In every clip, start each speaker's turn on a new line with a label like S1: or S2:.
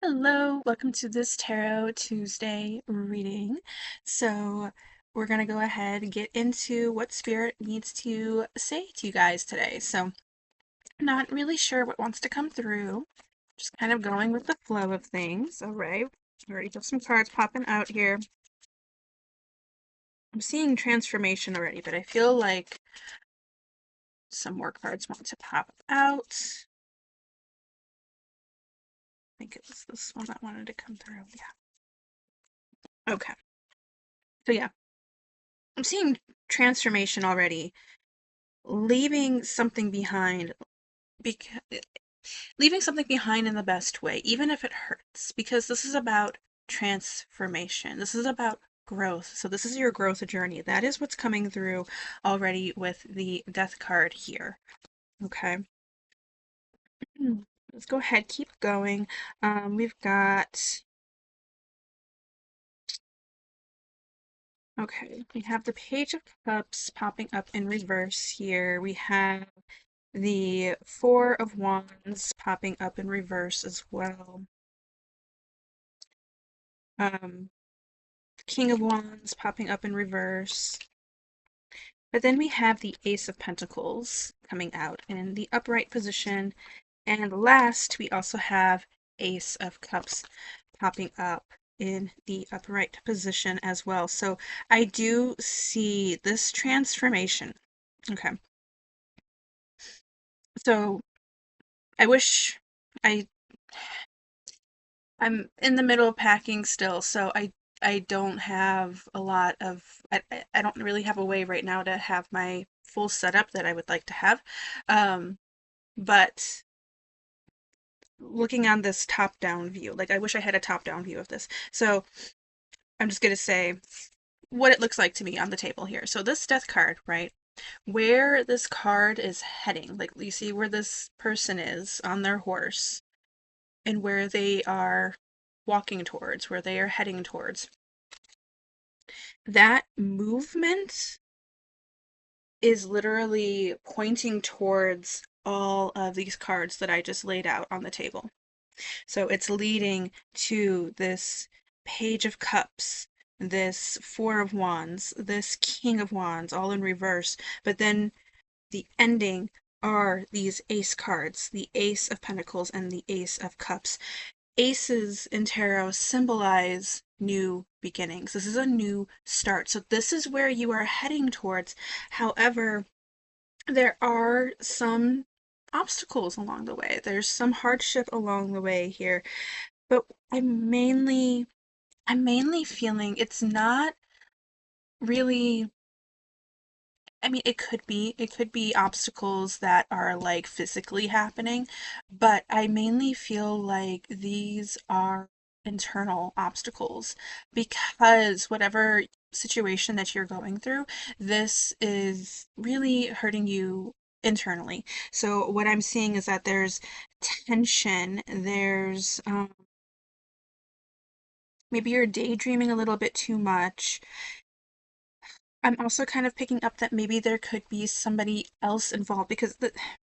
S1: Hello, welcome to this Tarot Tuesday reading. So, we're going to go ahead and get into what Spirit needs to say to you guys today. So, not really sure what wants to come through, just kind of going with the flow of things. All right, we already have some cards popping out here. I'm seeing transformation already, but I feel like some more cards want to pop out. I think it was this one that wanted to come through. Yeah. Okay. So, yeah, I'm seeing transformation already, leaving something behind, because leaving something behind in the best way, even if it hurts, because this is about transformation. This is about growth. So this is your growth journey. That is what's coming through already with the Death card here. Okay. Let's go ahead, keep going. We've got, okay, we have the Page of Cups popping up in reverse here. We have the Four of Wands popping up in reverse as well. Um, King of Wands popping up in reverse. But then we have the Ace of Pentacles coming out in the upright position. And last, we also have Ace of Cups popping up in the upright position as well. So I do see this transformation. Okay. So I wish I I'm in the middle of packing still, so I don't have a lot of I don't really have a way right now to have my full setup that I would like to have. Um, but looking on this top-down view, like I wish I had a top-down view of this. So I'm just gonna say what it looks like to me on the table here. So this death card, right? Where this card is heading, like you see where this person is on their horse and where they are walking towards, where they are heading towards. That movement is literally pointing towards all of these cards that I just laid out on the table. So it's leading to this Page of Cups, this Four of Wands, this King of Wands, all in reverse. But then the ending are these ace cards, the Ace of Pentacles and the Ace of Cups. Aces in tarot symbolize new beginnings. This is a new start. So this is where you are heading towards. However, there are some obstacles along the way. There's some hardship along the way here. But I'm mainly feeling it's not really, I mean, it could be obstacles that are like physically happening, but I mainly feel like these are internal obstacles because whatever situation that you're going through, this is really hurting you internally. So what I'm seeing is that there's tension, there's maybe you're daydreaming a little bit too much. I'm also kind of picking up that maybe there could be somebody else involved because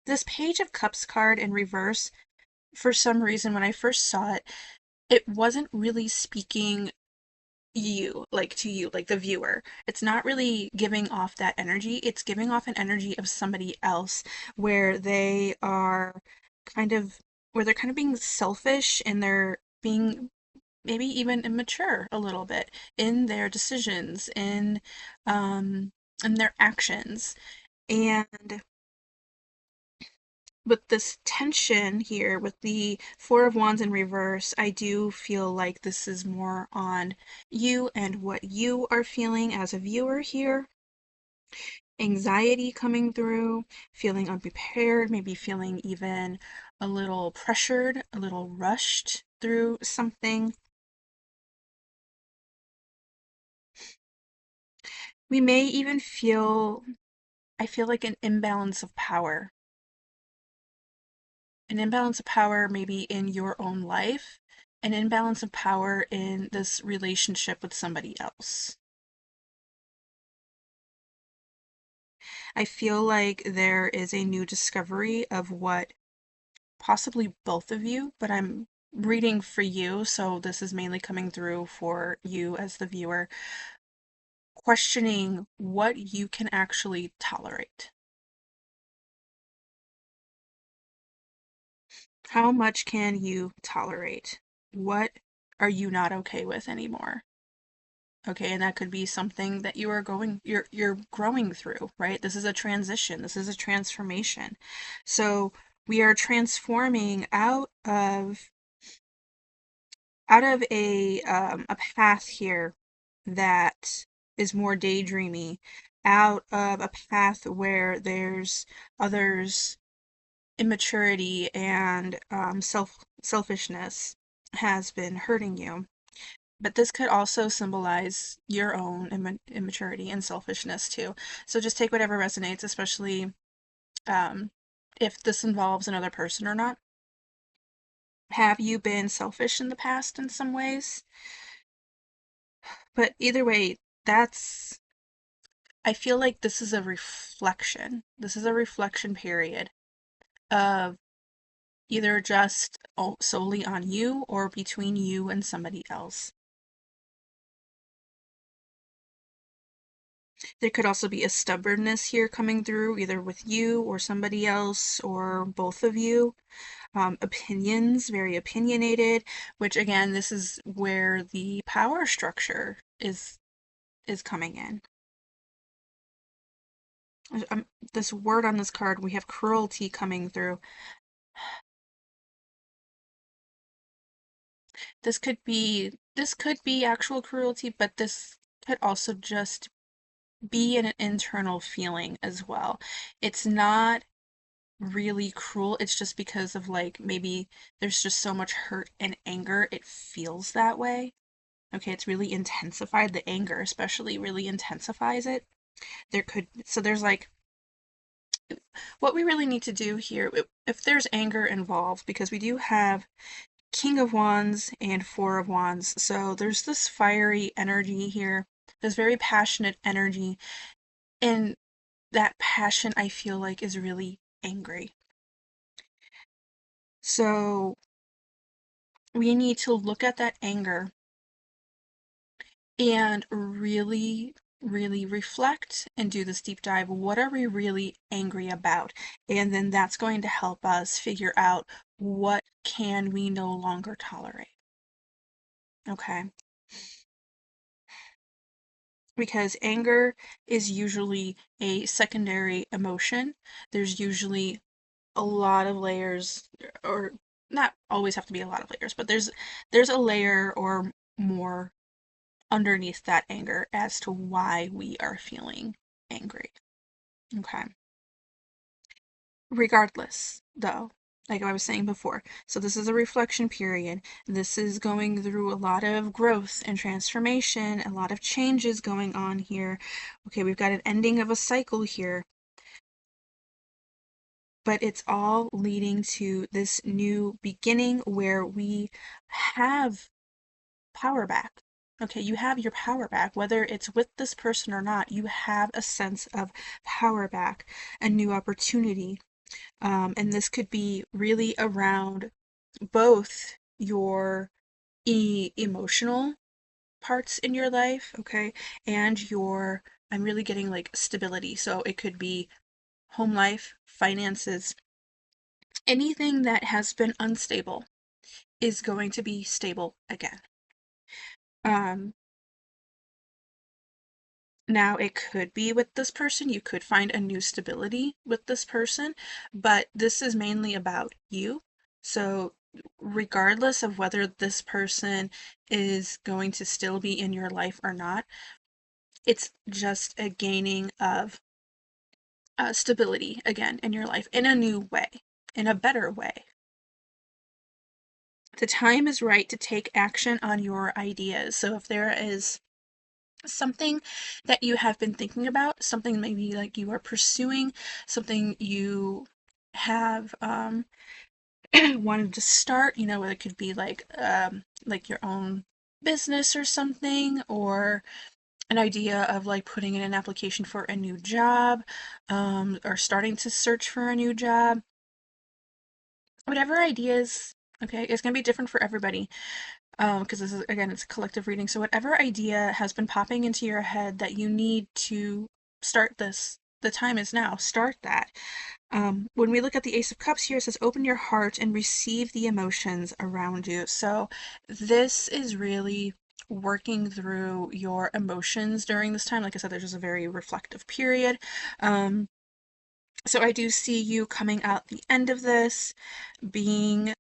S1: this Page of Cups card in reverse, for some reason, when I first saw it, it wasn't really speaking like to you, like the viewer. It's not really giving off that energy. It's giving off an energy of somebody else where they are kind of, where they're kind of being selfish and they're being maybe even immature a little bit in their decisions, um in their actions. And with this tension here with the Four of Wands in reverse, I do feel like this is more on you and what you are feeling as a viewer here. Anxiety coming through, feeling unprepared, maybe feeling even a little pressured, a little rushed through something. We may even feel, I feel like an imbalance of power maybe in your own life, an imbalance of power in this relationship with somebody else. I feel like there is a new discovery of what possibly both of you, but I'm reading for you, so this is mainly coming through for you as the viewer, questioning what you can actually tolerate. How much can you tolerate? What are you not okay with anymore? Okay, and that could be something that you're growing through, right? This is a transition. This is a transformation. So we are transforming out of a path here that is more daydreamy, out of a path where there's others immaturity and selfishness has been hurting you. But this could also symbolize your own immaturity and selfishness too. So just take whatever resonates, especially um, if this involves another person or not. Have you been selfish in the past in some ways? But either way, I feel like this is a reflection. This is a reflection period of either just solely on you or between you and somebody else. There could also be a stubbornness here coming through, either with you or somebody else or both of you. Opinions, very opinionated, which again, this is where the power structure is coming in. This word on this card, we have cruelty coming through. This could be actual cruelty, but this could also just be an internal feeling as well. It's not really cruel. It's just because of like maybe there's just so much hurt and anger, it feels that way. Okay, it's really intensified. The anger especially really intensifies it. There's like what we really need to do here if there's anger involved, because we do have King of Wands and Four of Wands. So there's this fiery energy here, this very passionate energy, and that passion I feel like is really angry. So we need to look at that anger and really, really reflect and do this deep dive. What are we really angry about? And then that's going to help us figure out what can we no longer tolerate. Okay. Because anger is usually a secondary emotion. There's usually a lot of layers, or not always have to be a lot of layers, but there's a layer or more underneath that anger as to why we are feeling angry. Okay. Regardless, though, like I was saying before, so this is a reflection period. This is going through a lot of growth and transformation, a lot of changes going on here. Okay, we've got an ending of a cycle here, but it's all leading to this new beginning where we have power back. Okay, you have your power back. Whether it's with this person or not, you have a sense of power back, a new opportunity. And this could be really around both your emotional parts in your life, okay, and I'm really getting like stability. So it could be home life, finances, anything that has been unstable is going to be stable again. Um, Now, it could be with this person, you could find a new stability with this person, but this is mainly about you. So, regardless of whether this person is going to still be in your life or not, it's just a gaining of stability again in your life in a new way, in a better way. The time is right to take action on your ideas. So, if there is something that you have been thinking about, something maybe like you are pursuing, something you have wanted to start, it could be like your own business or something, or an idea of like putting in an application for a new job, or starting to search for a new job. Whatever ideas Okay, it's going to be different for everybody, because this is, again, it's a collective reading. So whatever idea has been popping into your head that you need to start this, the time is now. Start that. When we look at the Ace of Cups here, it says open your heart and receive the emotions around you. So this is really working through your emotions during this time. Like I said, there's just a very reflective period. So I do see you coming out the end of this being,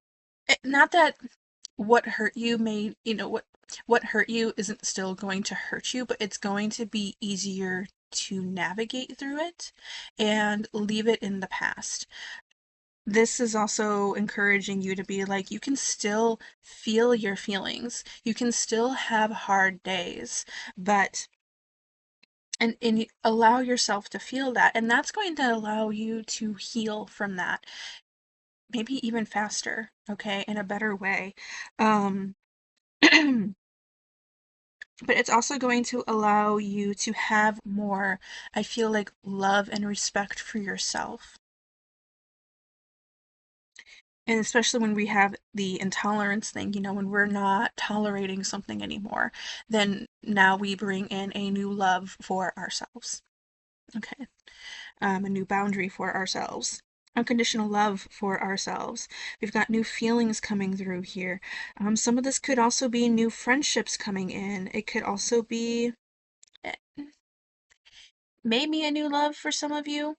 S1: not that what hurt you may, what hurt you isn't still going to hurt you, but it's going to be easier to navigate through it and leave it in the past. This is also encouraging you to be like, you can still feel your feelings. You can still have hard days, but and allow yourself to feel that. And that's going to allow you to heal from that, maybe even faster, okay, in a better way. Um, but it's also going to allow you to have more, I feel like, love and respect for yourself. And especially when we have the intolerance thing, when we're not tolerating something anymore, then now we bring in a new love for ourselves. Okay. A new boundary for ourselves. Unconditional love for ourselves. We've got new feelings coming through here. Some of this could also be new friendships coming in. It could also be eh, maybe a new love for some of you.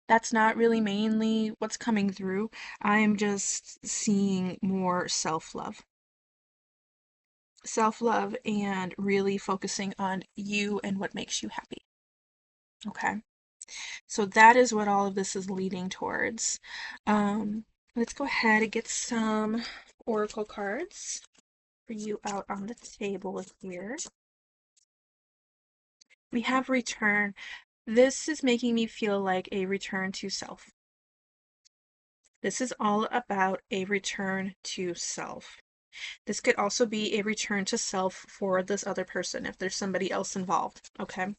S1: That's not really mainly what's coming through. I'm just seeing more self-love. Self-love and really focusing on you and what makes you happy. Okay. So that is what all of this is leading towards. Let's go ahead and get some oracle cards for you out on the table here. We have return. This is making me feel like a return to self. This is all about a return to self. This could also be a return to self for this other person if there's somebody else involved, okay?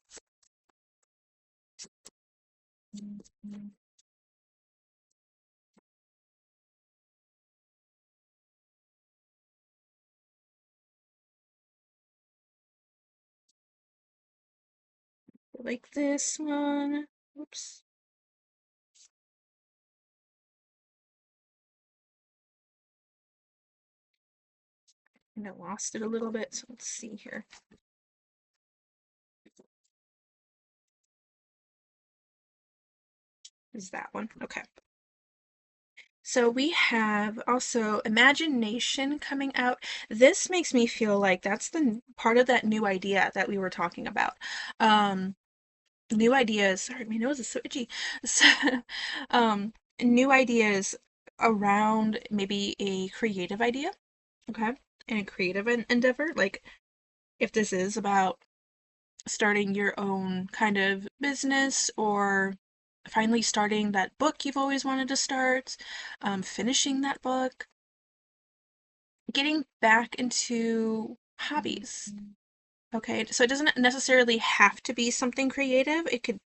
S1: Like this one. Oops. And I lost it a little bit, so let's see here. Is that one? Okay. So we have also imagination coming out. This makes me feel like that's the part of that new idea that we were talking about. New ideas. Sorry, my nose is so itchy. So, new ideas around maybe a creative idea, okay, and a creative endeavor. Like if this is about starting your own kind of business or finally starting that book you've always wanted to start, finishing that book, getting back into hobbies. Okay, so it doesn't necessarily have to be something creative. It could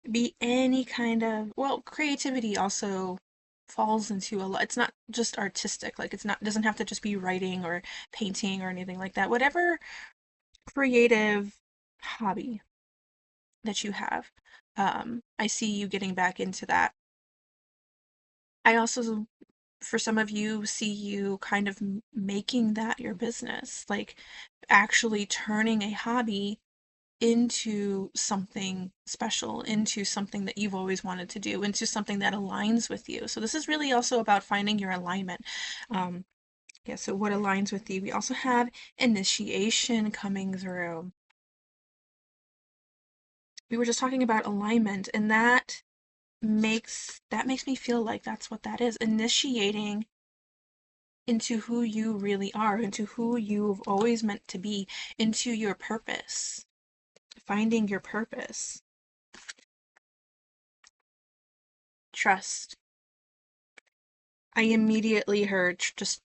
S1: be any kind of, well, creativity also falls into a lot. It's not just artistic. Like it's not, doesn't have to just be writing or painting or anything like that. Whatever creative hobby that you have. I see you getting back into that. I also, for some of you, see you kind of making that your business, like actually turning a hobby into something special, into something that you've always wanted to do, into something that aligns with you. So this is really also about finding your alignment. Um, yeah, so what aligns with you? We also have initiation coming through. We were just talking about alignment, and that makes me feel like that's what that is, initiating into who you really are, into who you've always meant to be, into your purpose, finding your purpose. Trust. I immediately heard just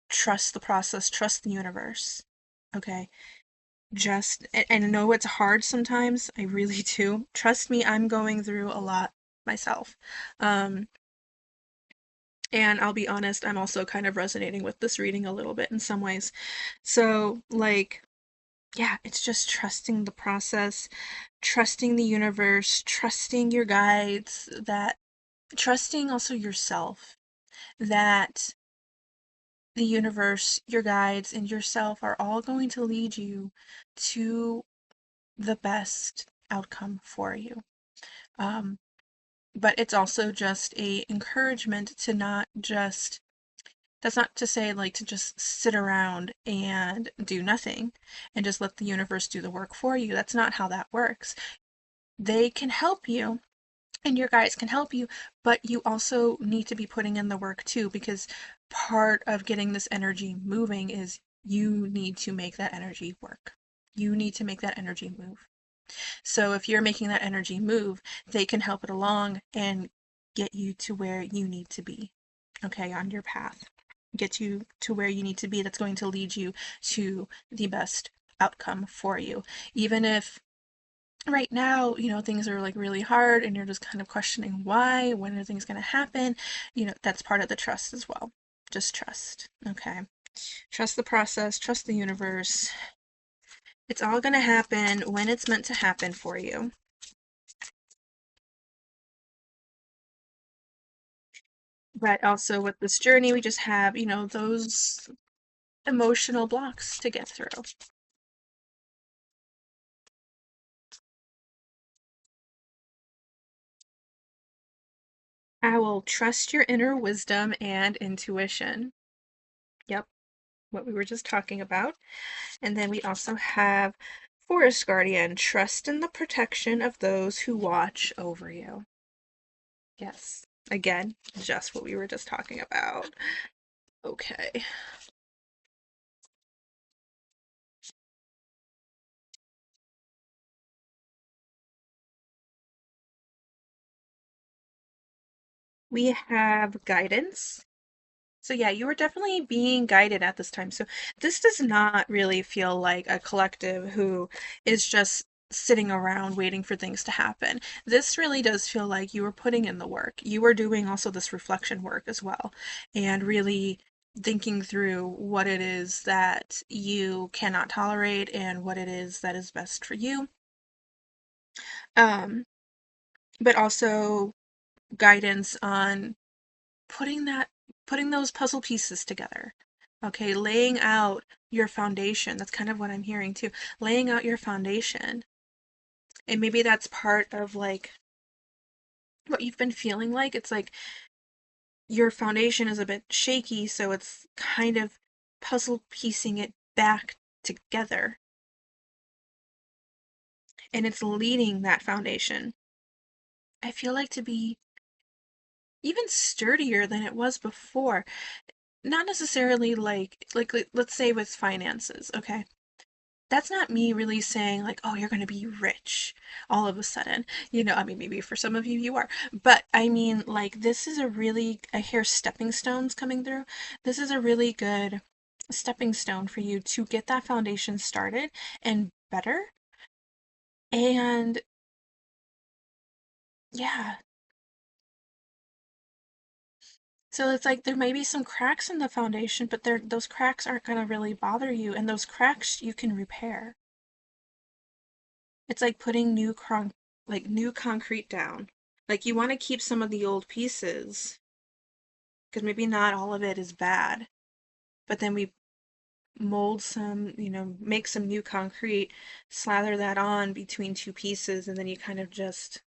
S1: trust the process, trust the universe. Okay. And I know it's hard sometimes. I really do. Trust me, I'm going through a lot myself. Um, And I'll be honest, I'm also kind of resonating with this reading a little bit in some ways. So, like, yeah, it's just trusting the process, trusting the universe, trusting your guides, that trusting also yourself, that the universe, your guides, and yourself are all going to lead you to the best outcome for you. Um, but it's also just a encouragement to not just, that's not to say like to just sit around and do nothing and just let the universe do the work for you. That's not how that works. They can help you and your guides can help you, but you also need to be putting in the work too, because part of getting this energy moving is you need to make that energy work. You need to make that energy move. So if you're making that energy move, they can help it along and get you to where you need to be, okay, on your path. Get you to where you need to be. That's going to lead you to the best outcome for you. Even if right now, things are like really hard and you're just kind of questioning why, when are things going to happen, that's part of the trust as well. Just trust, okay? Trust the process, trust the universe. It's all going to happen when it's meant to happen for you. But also with this journey, we just have, those emotional blocks to get through. I will trust your inner wisdom and intuition. Yep, what we were just talking about. And then we also have Forest Guardian, trust in the protection of those who watch over you. Yes, again, just what we were just talking about. Okay. We have guidance. So yeah, you were definitely being guided at this time. So this does not really feel like a collective who is just sitting around waiting for things to happen. This really does feel like you were putting in the work. You were doing also this reflection work as well, and really thinking through what it is that you cannot tolerate and what it is that is best for you. Um, but also guidance on putting that putting those puzzle pieces together. Okay, laying out your foundation. That's kind of what I'm hearing too. Laying out your foundation. And maybe that's part of like what you've been feeling like. It's like your foundation is a bit shaky, so it's kind of puzzle piecing it back together. And it's leading that foundation, I feel like, to be even sturdier than it was before. Not necessarily like let's say with finances, okay? That's not me really saying like, oh, you're going to be rich all of a sudden. I mean, maybe for some of you you are, but I mean, like, this is a really, I hear stepping stones coming through. This is a really good stepping stone for you to get that foundation started and better. And yeah, so it's like there may be some cracks in the foundation, but those cracks aren't going to really bother you, and those cracks you can repair. It's like putting new concrete down. Like, you want to keep some of the old pieces because maybe not all of it is bad, but then we mold some, make some new concrete, slather that on between two pieces, and then you kind of just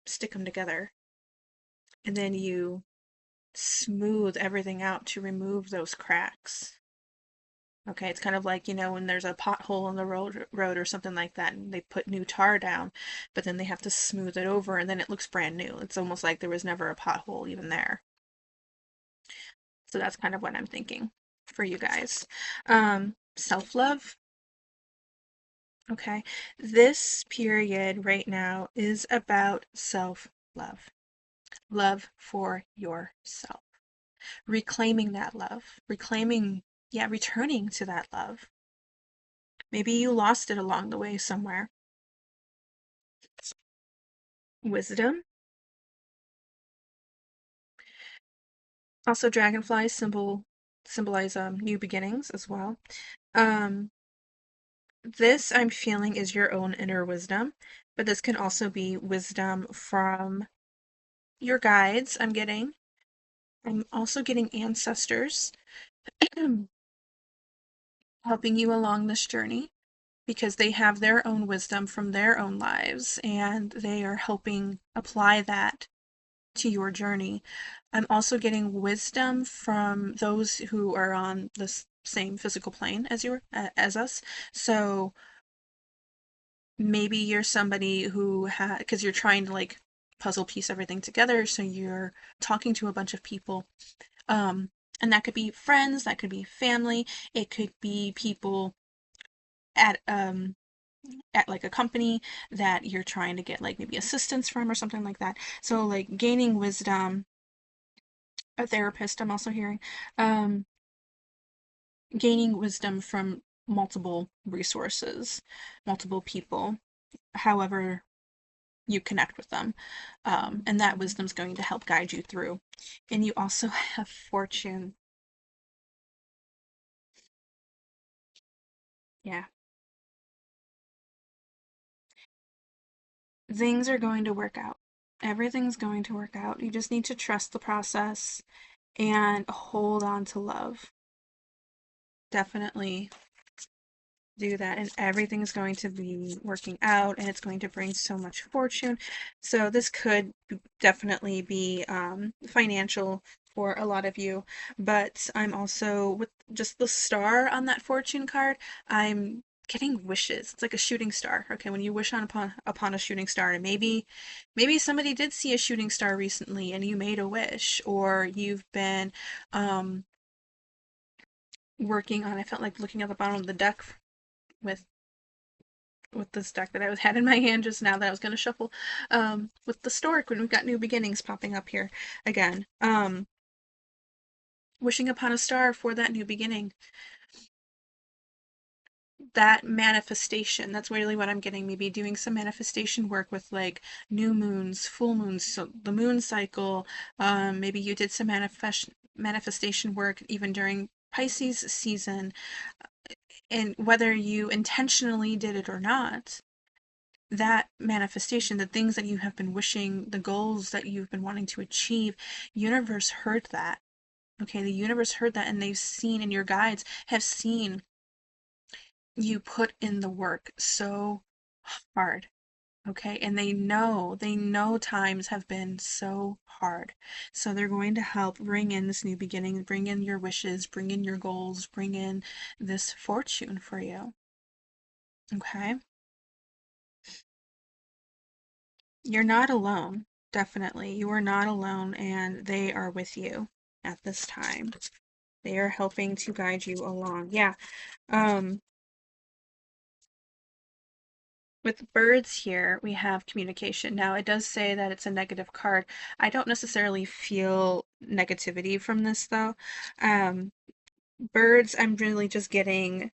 S1: stick them together. And then you smooth everything out to remove those cracks. Okay, it's kind of like, when there's a pothole on the road or something like that, and they put new tar down, but then they have to smooth it over, and then it looks brand new. It's almost like there was never a pothole even there. So that's kind of what I'm thinking for you guys. Self-love. Okay, this period right now is about self-love. Love for yourself. Reclaiming that love. Returning to that love. Maybe you lost it along the way somewhere. Wisdom. Also, dragonflies symbolize new beginnings as well. Um, this I'm feeling is your own inner wisdom, but this can also be wisdom from your guides. I'm also getting ancestors helping you along this journey because they have their own wisdom from their own lives and they are helping apply that to your journey. I'm also getting wisdom from those who are on the same physical plane as as us. So maybe you're somebody who because you're trying to like puzzle piece everything together, so you're talking to a bunch of people. And that could be friends, that could be family, it could be people at at like a company that you're trying to get like maybe assistance from or something like that. So like gaining wisdom, a therapist I'm also hearing, um, gaining wisdom from multiple resources, multiple people, however you connect with them. And that wisdom's going to help guide you through. And you also have fortune. Yeah. Things are going to work out. Everything's going to work out. You just need to trust the process and hold on to love. Definitely do that, and everything's going to be working out, and it's going to bring so much fortune. So this could definitely be financial for a lot of you, but I'm also with just the star on that fortune card. I'm getting wishes. It's like a shooting star. Okay, when you wish on upon a shooting star, and maybe somebody did see a shooting star recently, and you made a wish, or you've been um working on. I felt like looking at the bottom of the deck with this deck that I was had in my hand just now that I was going to shuffle, with the stork when we've got new beginnings popping up here again. Wishing upon a star for that new beginning. That manifestation, that's really what I'm getting. Maybe doing some manifestation work with like new moons, full moons, so the moon cycle. Maybe you did some manifestation work even during Pisces season, and whether you intentionally did it or not, that manifestation, the things that you have been wishing, the goals that you've been wanting to achieve, universe heard that. Okay, the universe heard that, and they've seen, and your guides have seen you put in the work so hard. Okay, and they know times have been so hard. So they're going to help bring in this new beginning, bring in your wishes, bring in your goals, bring in this fortune for you. Okay, you're not alone. Definitely. You are not alone, and they are with you at this time. They are helping to guide you along. Yeah. Um, with birds here, we have communication. Now, it does say that it's a negative card. I don't necessarily feel negativity from this though. Um, birds, I'm really just getting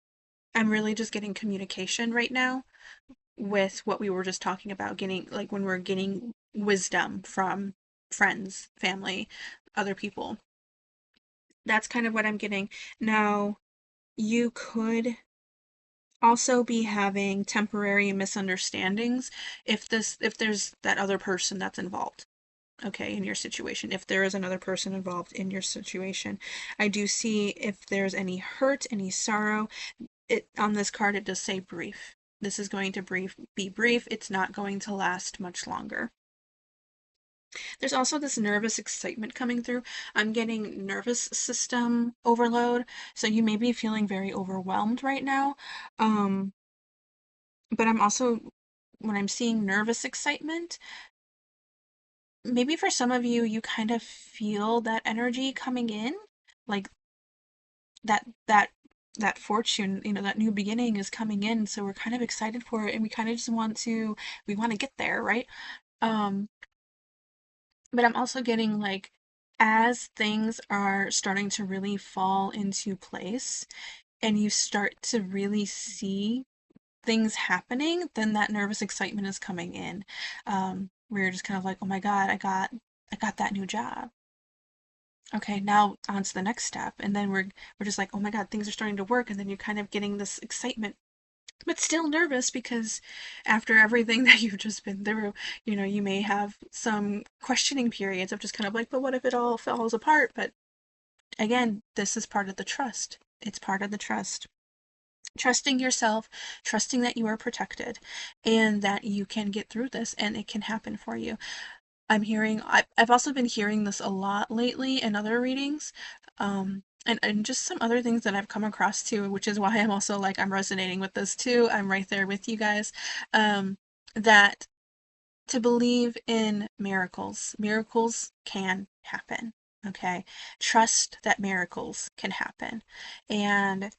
S1: communication right now with what we were just talking about, getting like when we're getting wisdom from friends, family, other people. That's kind of what I'm getting. Now, you could also be having temporary misunderstandings if there's that other person that's involved, okay, in your situation. If there is another person involved in your situation, I do see if there's any hurt, any sorrow. It on this card it does say brief. This is going to be brief. It's not going to last much longer. There's also this nervous excitement coming through. I'm getting nervous system overload. So you may be feeling very overwhelmed right now. Um, but I'm also, when I'm seeing nervous excitement, maybe for some of you, you kind of feel that energy coming in, like that, that, that fortune, that new beginning is coming in. So we're kind of excited for it and we kind of just we want to get there, right? Um, but I'm also getting like, as things are starting to really fall into place and you start to really see things happening, then that nervous excitement is coming in. Where you're just kind of like, oh my God, I got that new job. Okay, now on to the next step. And then we're just like, oh my God, things are starting to work. And then you're kind of getting this excitement, but still nervous because after everything that you've just been through, you may have some questioning periods of just kind of like, but what if it all falls apart? But again, this is part of the trust. It's part of the trust. Trusting yourself, trusting that you are protected and that you can get through this and it can happen for you. I've also been hearing this a lot lately in other readings, and just some other things that I've come across too, which is why I'm also like, I'm resonating with this too. I'm right there with you guys. That to believe in miracles, miracles can happen. Okay. Trust that miracles can happen. And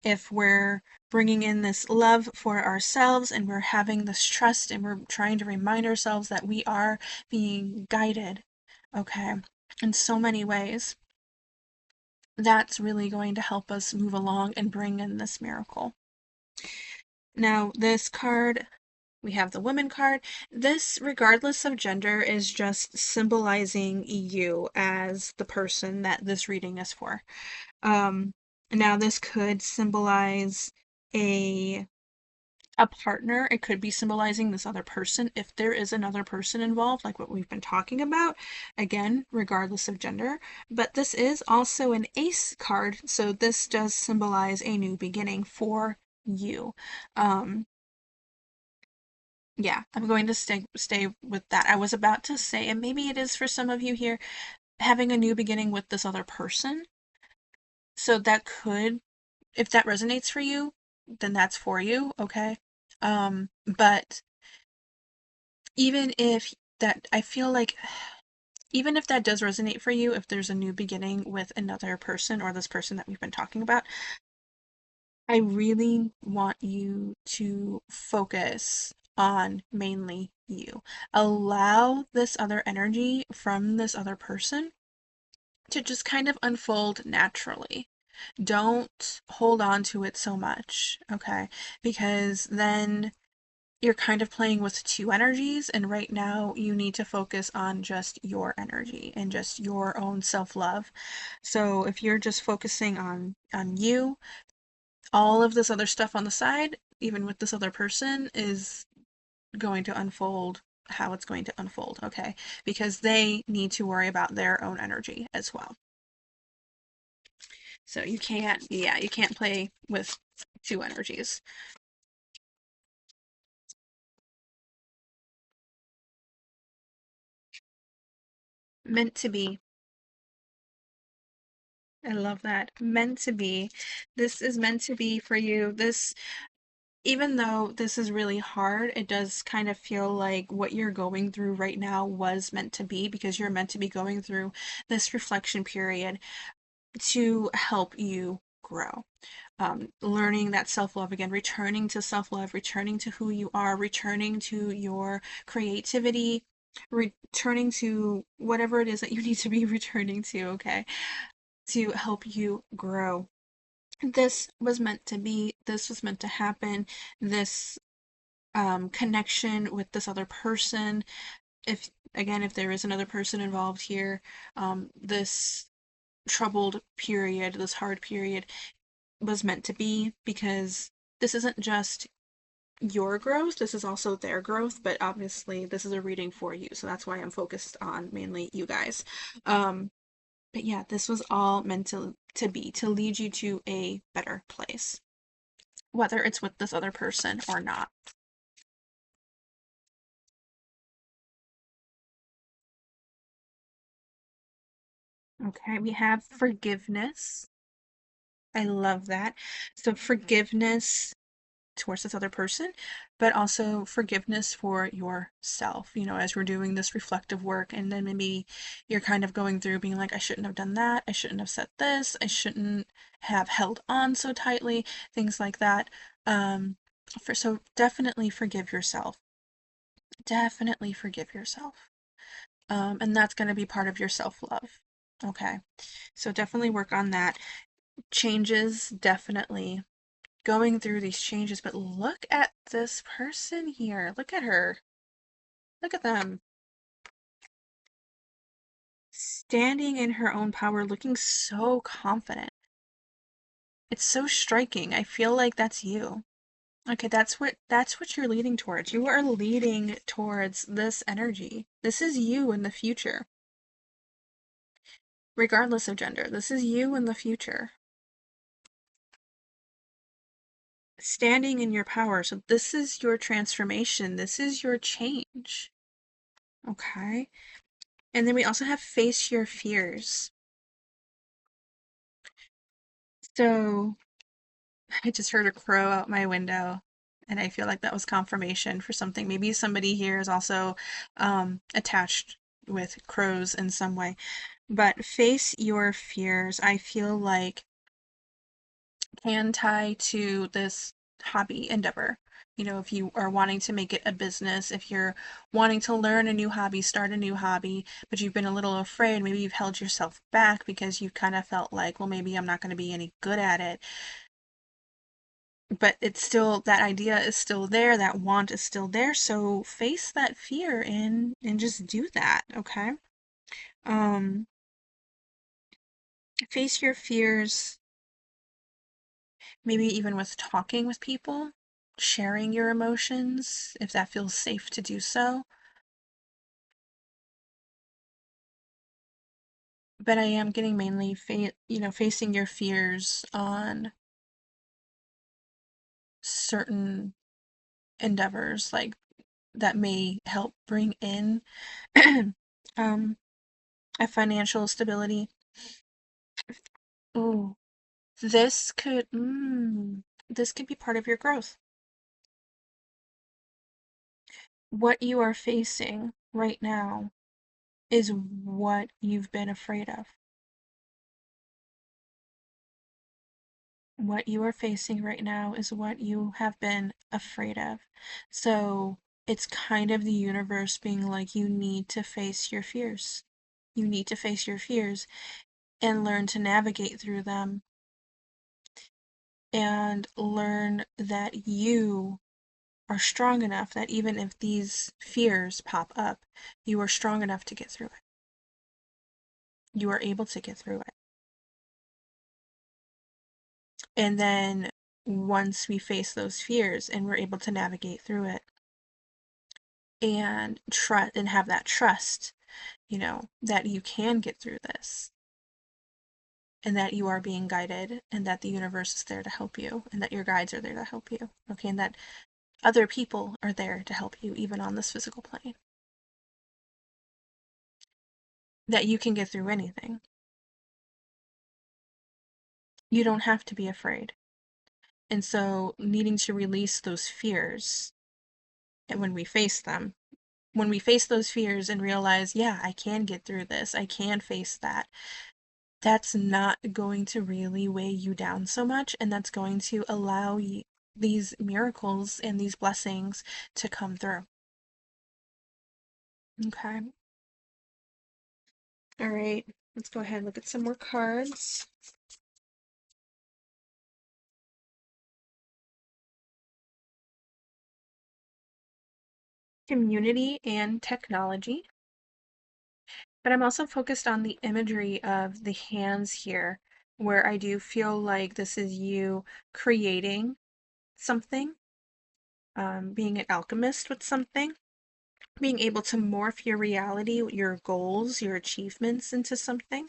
S1: if we're bringing in this love for ourselves and we're having this trust and we're trying to remind ourselves that we are being guided, okay, in so many ways, that's really going to help us move along and bring in this miracle. Now, this card, we have the woman card. This, regardless of gender, is just symbolizing you as the person that this reading is for. Um, Now this could symbolize a a partner. It could be symbolizing this other person if there is another person involved, like what we've been talking about. Again, regardless of gender. But this is also an ace card, so this does symbolize a new beginning for you. Um, yeah, I'm going to stay with that. I was about to say, and maybe it is for some of you here, having a new beginning with this other person. So that could, if that resonates for you, then that's for you, okay? But even if that, I feel like even if that does resonate for you, if there's a new beginning with another person or this person that we've been talking about, I really want you to focus on mainly you. Allow this other energy from this other person to just kind of unfold naturally. Don't hold on to it so much, okay? Because then you're kind of playing with two energies, and right now you need to focus on just your energy and just your own self-love. So if you're just focusing on you, all of this other stuff on the side, even with this other person, is going to unfold how it's going to unfold, okay? Because they need to worry about their own energy as well. So you can't, yeah, you can't play with two energies. Meant to be. I love that. Meant to be. This is meant to be for you. This, even though this is really hard, it does kind of feel like what you're going through right now was meant to be because you're meant to be going through this reflection period to help you grow. Learning that self love again, returning to self love, returning to who you are, returning to your creativity, returning to whatever it is that you need to be returning to, okay, to help you grow. This was meant to be, this was meant to happen, this connection with this other person. If, again, if there is another person involved here, this troubled period, this hard period was meant to be because this isn't just your growth, this is also their growth, but obviously this is a reading for you, so that's why I'm focused on mainly you guys. But yeah, this was all meant to be, to lead you to a better place, whether it's with this other person or not. Okay, we have forgiveness. I love that. So forgiveness towards this other person, but also forgiveness for yourself, as we're doing this reflective work. And then maybe you're kind of going through being like, I shouldn't have done that. I shouldn't have said this. I shouldn't have held on so tightly, things like that. So definitely forgive yourself. Definitely forgive yourself. And that's going to be part of your self love. Okay. So definitely work on that. Changes, definitely going through these changes, but look at this person here. Look at her. Look at them. Standing in her own power, looking so confident. It's so striking. I feel like that's you. Okay, that's what you're leading towards. You are leading towards this energy. This is you in the future. Regardless of gender, this is you in the future. Standing in your power. So this is your transformation. This is your change. Okay? And then we also have face your fears. So I just heard a crow out my window, and I feel like that was confirmation for something. Maybe somebody here is also attached with crows in some way. But face your fears, I feel like can tie to this hobby endeavor. You know, if you are wanting to make it a business, if you're wanting to learn a new hobby, start a new hobby, but you've been a little afraid, maybe you've held yourself back because you kind of felt like, well, maybe I'm not going to be any good at it. But it's still, that idea is still there, that want is still there. So face that fear and just do that, okay? Um, face your fears, maybe even with talking with people, sharing your emotions, if that feels safe to do so. But I am getting mainly, facing your fears on certain endeavors, like that may help bring in um, a financial stability. Ooh, this could be part of your growth. What you are facing right now is what you've been afraid of. What you are facing right now is what you have been afraid of. So it's kind of the universe being like, you need to face your fears. You need to face your fears and learn to navigate through them and learn that you are strong enough that even if these fears pop up, you are strong enough to get through it. You are able to get through it. And then once we face those fears and we're able to navigate through it and trust and have that trust, that you can get through this and that you are being guided and that the universe is there to help you and that your guides are there to help you. Okay, and that other people are there to help you even on this physical plane. That you can get through anything. You don't have to be afraid. And so needing to release those fears, and when we face those fears and realize, yeah, I can get through this, I can face that, that's not going to really weigh you down so much, and that's going to allow you these miracles and these blessings to come through. Okay. All right. Let's go ahead and look at some more cards. Community and technology. But I'm also focused on the imagery of the hands here, where I do feel like this is you creating something, being an alchemist with something, being able to morph your reality, your goals, your achievements into something.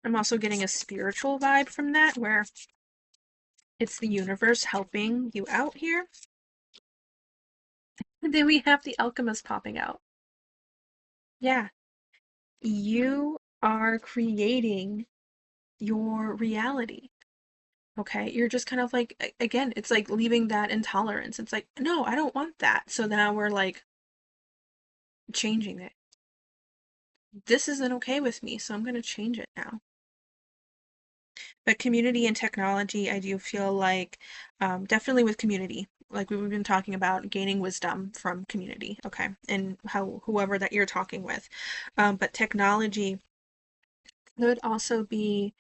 S1: I'm also getting a spiritual vibe from that, where it's the universe helping you out here. And then we have the alchemist popping out. Yeah, you are creating your reality. Okay, you're just kind of like, again, it's like leaving that intolerance. It's like, no, I don't want that. So now we're like changing it. This isn't okay with me, so I'm going to change it now. But community and technology, I do feel like, definitely with community, like we've been talking about gaining wisdom from community, okay, and how whoever that you're talking with. But technology could also be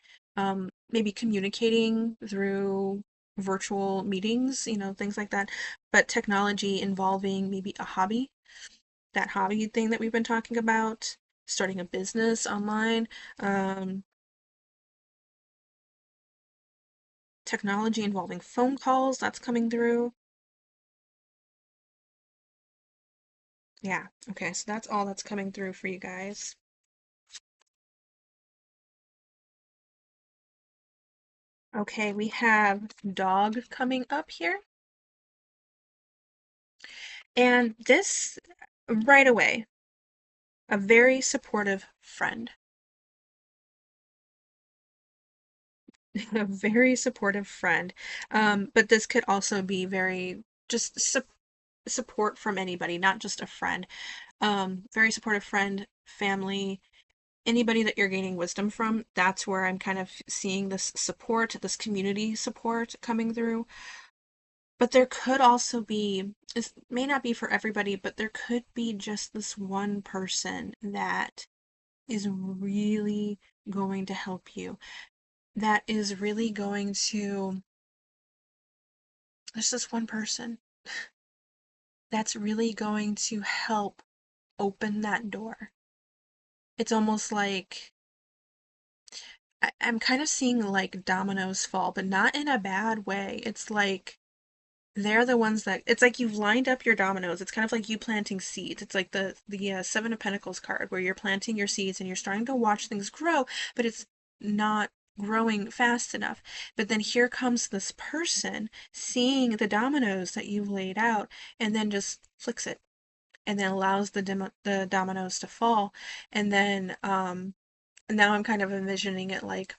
S1: maybe communicating through virtual meetings, things like that. But technology involving maybe a hobby, that hobby thing that we've been talking about. starting a business online, um, technology involving phone calls, that's coming through. Yeah, okay, so that's all that's coming through for you guys. Okay, we have dog coming up here. And this right away, a very supportive friend. A very supportive friend. But this could also be very just support from anybody, not just a friend. Very supportive friend, family, anybody that you're gaining wisdom from. That's where I'm kind of seeing this support, this community support coming through. But there could also be, this may not be for everybody, but there could be just this one person that is really going to help you. That is really going to, there's this one person that's really going to help open that door. It's almost like I'm kind of seeing like dominoes fall, but not in a bad way. It's like they're the ones that it's like you've lined up your dominoes. It's kind of like you planting seeds. It's like the Seven of Pentacles card where you're planting your seeds and you're starting to watch things grow, but it's not growing fast enough. But then here comes this person seeing the dominoes that you've laid out and then just flicks it and then allows the dominoes to fall. And then now I'm kind of envisioning it like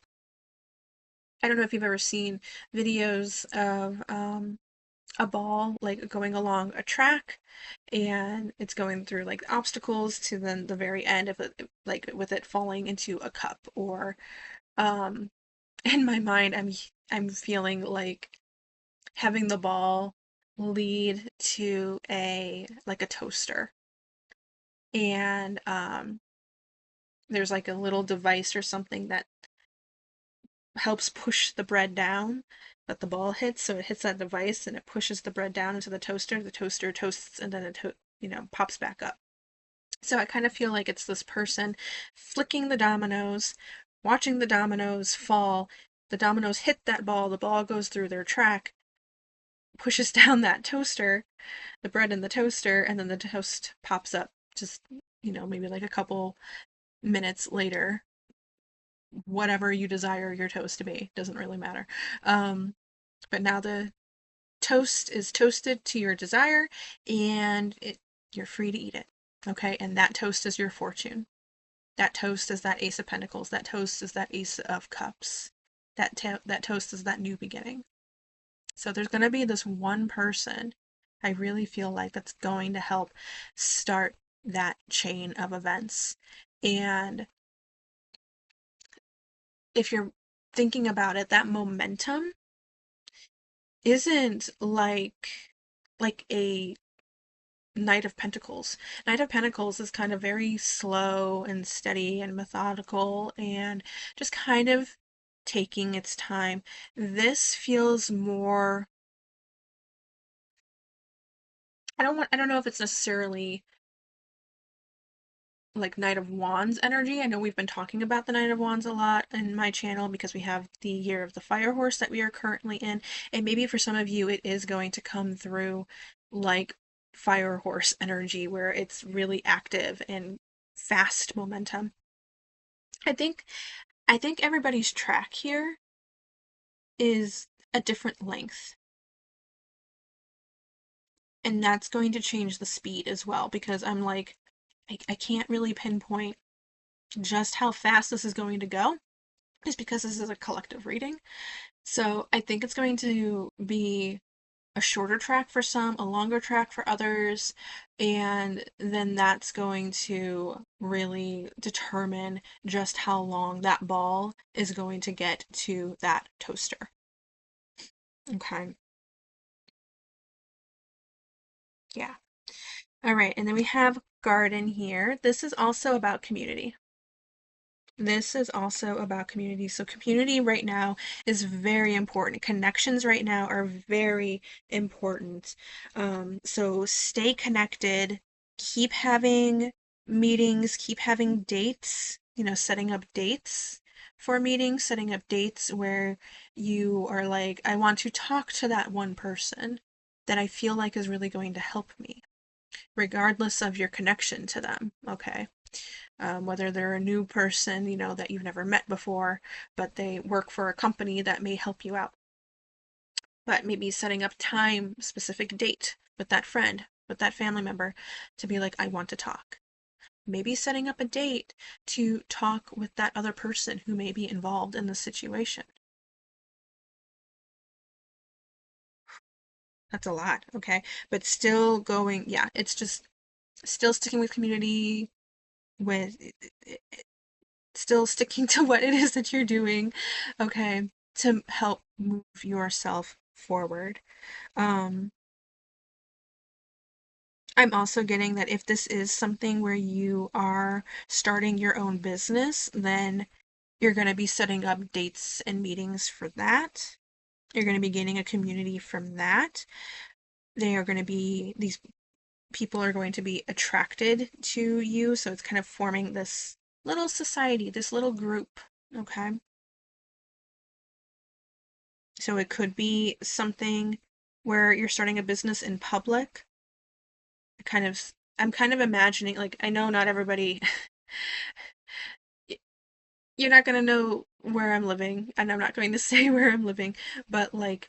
S1: I don't know if you've ever seen videos of a ball like going along a track and it's going through like obstacles to then the very end of it, like with it falling into a cup or um in my mind I'm feeling like having the ball lead to a like a toaster and there's like a little device or something that helps push the bread down that the ball hits. So it hits that device and it pushes the bread down into the toaster. The toaster toasts and then it pops back up. So I kind of feel like it's this person flicking the dominoes, watching the dominoes fall. The dominoes hit that ball, the ball goes through their track, pushes down that toaster, the bread in the toaster, and then the toast pops up just, maybe like a couple minutes later, whatever you desire your toast to be. Doesn't really matter. But now the toast is toasted to your desire and you're free to eat it. Okay? And that toast is your fortune. That toast is that Ace of Pentacles. That toast is that Ace of Cups. That toast is that new beginning. So there's going to be this one person I really feel like that's going to help start that chain of events. And if you're thinking about it, that momentum isn't like a Knight of Pentacles. Knight of Pentacles is kind of very slow and steady and methodical and just kind of taking its time. This feels more I don't know if it's necessarily like Knight of Wands energy. I know we've been talking about the Knight of Wands a lot in my channel because we have the Year of the Fire Horse that we are currently in. And maybe for some of you, it is going to come through like Fire Horse energy where it's really active and fast momentum. I think I think everybody's track here is a different length. And that's going to change the speed as well because I'm like, I can't really pinpoint just how fast this is going to go just because this is a collective reading. So I think it's going to be a shorter track for some, a longer track for others, and then that's going to really determine just how long that ball is going to get to that toaster. Okay. Yeah. All right, and then we have garden here. This is also about community. This is also about community. So, community right now is very important. Connections right now are very important. So, stay connected. Keep having meetings, keep having dates, setting up dates for meetings, setting up dates where you are like, I want to talk to that one person that I feel like is really going to help me, regardless of your connection to them, okay? Whether they're a new person, that you've never met before, but they work for a company that may help you out. But maybe setting up time, specific date with that friend, with that family member to be like, I want to talk. Maybe setting up a date to talk with that other person who may be involved in the situation. That's a lot, okay? But still going, yeah, it's just still sticking with community, with still sticking to what it is that you're doing, okay, to help move yourself forward. Um, I'm also getting that if this is something where you are starting your own business, then you're going to be setting up dates and meetings for that. You're going to be gaining a community from that. They are going to be, these people are going to be attracted to you. So it's kind of forming this little society, this little group. Okay. So it could be something where you're starting a business in public. I'm kind of imagining, like, I know not everybody, you're not going to know where I'm living, and I'm not going to say where I'm living, but like,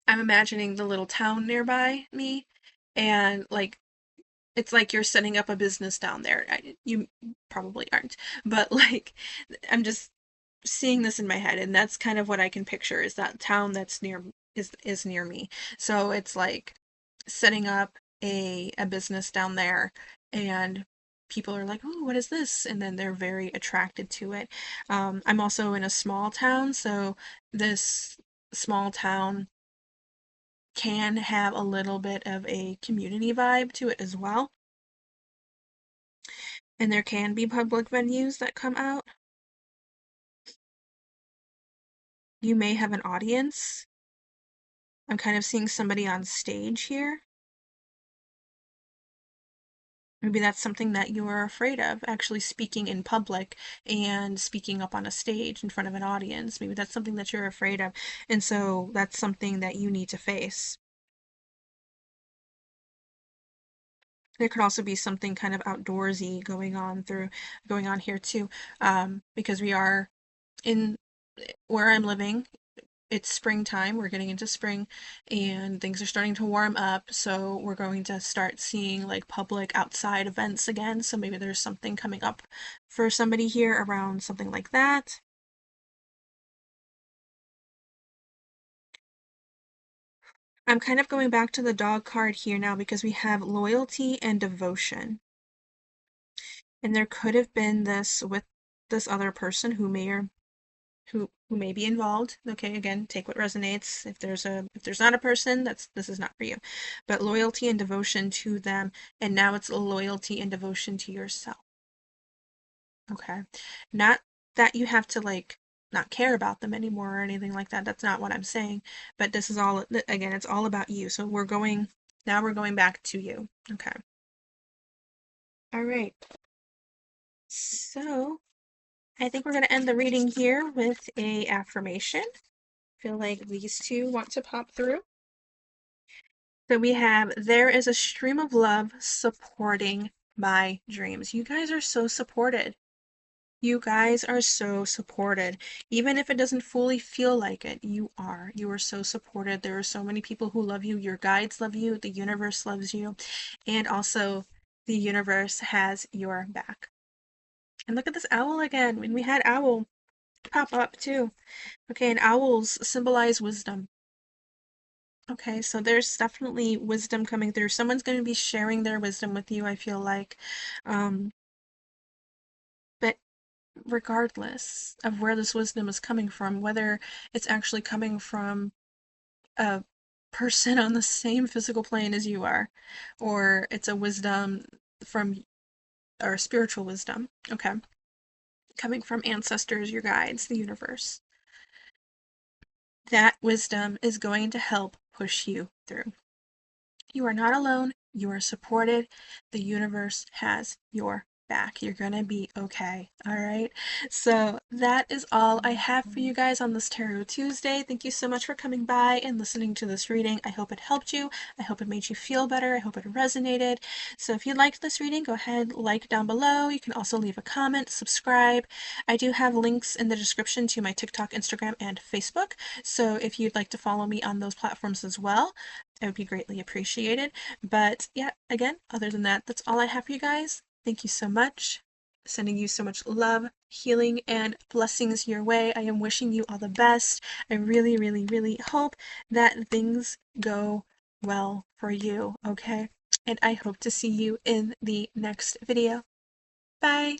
S1: I'm imagining the little town nearby me, and like, it's like you're setting up a business down there. You probably aren't, but like, I'm just seeing this in my head, and that's kind of what I can picture is that town that's near is near me. So it's like setting up a business down there, and people are like, "Oh, what is this?" And then they're very attracted to it. I'm also in a small town, so this small town can have a little bit of a community vibe to it as well. And there can be public venues that come out. You may have an audience. I'm kind of seeing somebody on stage here. Maybe that's something that you are afraid of, actually speaking in public and speaking up on a stage in front of an audience. Maybe that's something that you're afraid of. And so that's something that you need to face. There could also be something kind of outdoorsy going on here too, because we are in where I'm living. It's springtime, we're getting into spring, and things are starting to warm up, so we're going to start seeing like public outside events again. So maybe there's something coming up for somebody here around something like that. I'm kind of going back to the dog card here now because we have loyalty and devotion. And there could have been this with this other person who may be involved. Okay, again, take what resonates. If there's not a person, this is not for you. But loyalty and devotion to them, and now it's loyalty and devotion to yourself. Okay. Not that you have to like not care about them anymore or anything like that. That's not what I'm saying. But this is all again, it's all about you. So we're going back to you. Okay. All right. So I think we're going to end the reading here with a affirmation. Feel like these two want to pop through. So we have, there is a stream of love supporting my dreams. You guys are so supported. You guys are so supported. Even if it doesn't fully feel like it, you are. You are so supported. There are so many people who love you. Your guides love you. The universe loves you. And also, the universe has your back. And look at this owl again. When we had owl pop up too. Okay, and owls symbolize wisdom. Okay, so there's definitely wisdom coming through. Someone's going to be sharing their wisdom with you, I feel like. Um, but regardless of where this wisdom is coming from, whether it's actually coming from a person on the same physical plane as you are, or it's a wisdom from, or spiritual wisdom, okay, coming from ancestors, your guides, the universe, that wisdom is going to help push you through. You are not alone. You are supported. The universe has your back. You're gonna be okay. All right. So that is all I have for you guys on this Tarot Tuesday. Thank you so much for coming by and listening to this reading. I hope it helped you. I hope it made you feel better. I hope it resonated. So if you liked this reading, go ahead, like down below. You can also leave a comment, subscribe. I do have links in the description to my TikTok, Instagram, and Facebook. So if you'd like to follow me on those platforms as well, it would be greatly appreciated. But yeah, again, other than that, that's all I have for you guys. Thank you so much. Sending you so much love, healing, and blessings your way. I am wishing you all the best. I really, really, really hope that things go well for you, okay? And I hope to see you in the next video. Bye!